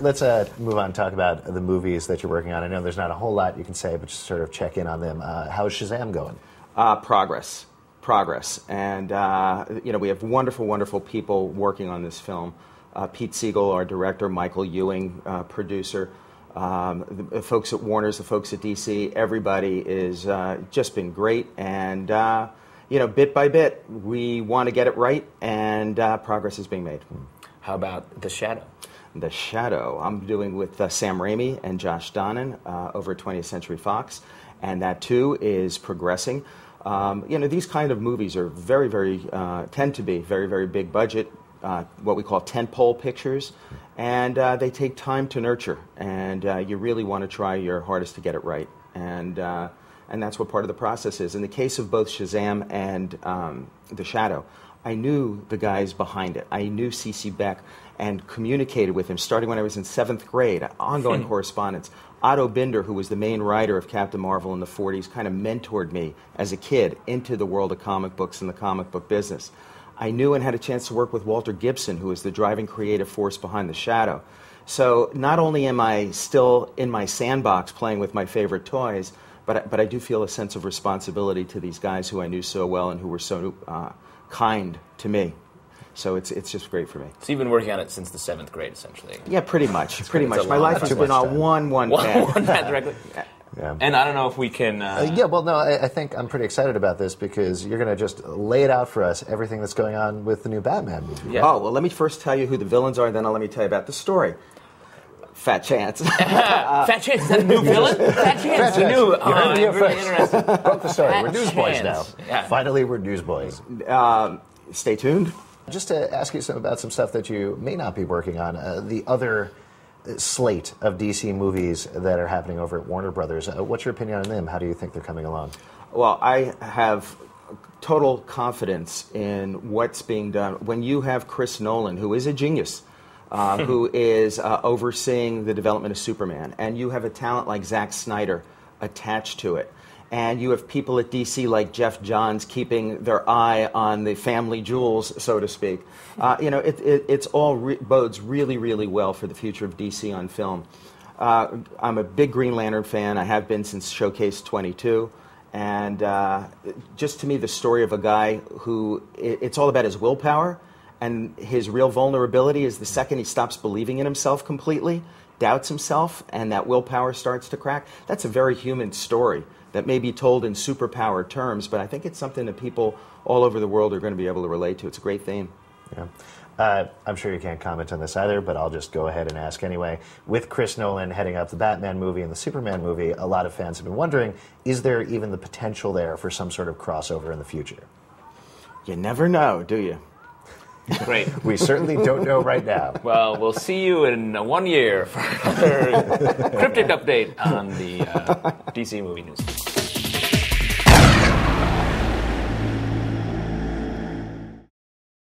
Let's move on and talk about the movies that you're working on. I know there's not a whole lot you can say, but just sort of check in on them. How's Shazam going? Progress. And, we have wonderful, wonderful people working on this film. Pete Siegel, our director, Michael Ewing, producer, the folks at Warner's, the folks at DC, everybody is just been great. And, bit by bit, we want to get it right, and progress is being made. How about The Shadow? The Shadow, I'm doing with Sam Raimi and Josh Donnan over at 20th Century Fox, and that too is progressing. These kind of movies are tend to be very, very big budget, what we call tentpole pictures, and they take time to nurture, and you really want to try your hardest to get it right, and that's what part of the process is. In the case of both Shazam and The Shadow, I knew the guys behind it. I knew C.C. Beck and communicated with him starting when I was in 7th grade, ongoing correspondence. Otto Binder, who was the main writer of Captain Marvel in the 40s, kind of mentored me as a kid into the world of comic books and the comic book business. I knew and had a chance to work with Walter Gibson, who was the driving creative force behind The Shadow. So not only am I still in my sandbox playing with my favorite toys, but I do feel a sense of responsibility to these guys who I knew so well and who were so kind to me. So it's just great for me. So you've been working on it since the 7th grade, essentially. Yeah, pretty much. My life has been on one path directly. Yeah. And I don't know if we can... I think I'm pretty excited about this because you're going to just lay it out for us, everything that's going on with the new Batman movie. Yeah. Oh, well, let me first tell you who the villains are, and then let me tell you about the story. Fat Chance. Fat Chance, is that a new villain? Fat Chance, the new... You heard it here really first. interesting. Broke the story. Fat We're newsboys now. Yeah. Finally, we're newsboys. Stay tuned. Just to ask you about some stuff that you may not be working on, the other slate of DC movies that are happening over at Warner Brothers. What's your opinion on them? How do you think they're coming along? Well, I have total confidence in what's being done. When you have Chris Nolan, who is a genius, who is overseeing the development of Superman, and you have a talent like Zack Snyder attached to it, and you have people at DC like Jeff Johns keeping their eye on the family jewels, so to speak. It's all bodes really, really well for the future of DC on film. I'm a big Green Lantern fan. I have been since Showcase 22. And just to me, the story of a guy who, it's all about his willpower, and his real vulnerability is the second he stops believing in himself completely, doubts himself, and that willpower starts to crack. That's a very human story that may be told in superpower terms, but I think it's something that people all over the world are going to be able to relate to. It's a great theme. Yeah. I'm sure you can't comment on this either, but I'll just go ahead and ask anyway. With Chris Nolan heading up the Batman movie and the Superman movie, a lot of fans have been wondering, is there even the potential there for some sort of crossover in the future? You never know, do you? Great. We certainly don't know right now. Well, we'll see you in 1 year for another cryptic update on the DC movie news.